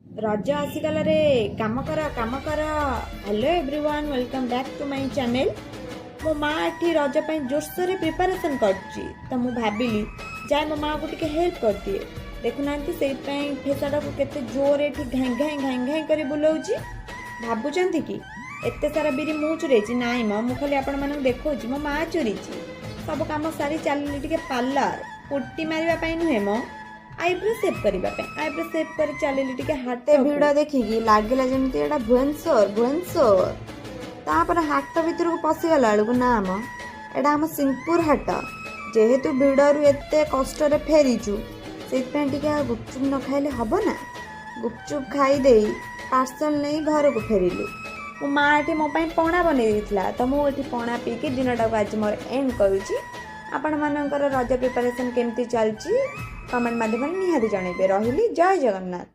रज आसीगला रे काम कर काम कर। Hello everyone, welcome back to my channel. मो माँ एठी रज ପାଇଁ जोरसोरे प्रिपरेशन करछि तो मु भाबिली जाय मो माँ को टिके हेल्प कर दिए। देखुनांती से फेसाटा को केते जोर एठी घाई घाई घाई घाई करी बुलाउछि। भाबुचंती कि एते सारा बिरी मु चुरेछि? नाइ मु खाली आपण मानक देखौछि मो माँ चुरीछि। सब काम सारी चलली टिके पार्लर पुट्टी मारिबा पई नुहे मो आईब्रो सेव करबा पे आईब्रो सेव कर चलली टिके हाथ भिड़ देखिकी लागला जेमती एटा भुवनेश्वर तापर हाट भितर को पशिगला बेलू ना म एटा हम सिंहपुर हाट जेहेतु भिड़रू एते कष्ट फेरीचु से गुपचुप न खाइले हब ना। गुपचुप खाई दे पार्सल नहीं घर को फेरिलु। मो माँ एटी मो पाई पणा बनै देथिला तो मुझे पणा पीकी दिनटा को आज मोर एंड करूची। आपण मानकर रज प्रिपरेशन केमती चलची कमेंट माध्यम निहाती जनइबे। रहिली, जय जगन्नाथ।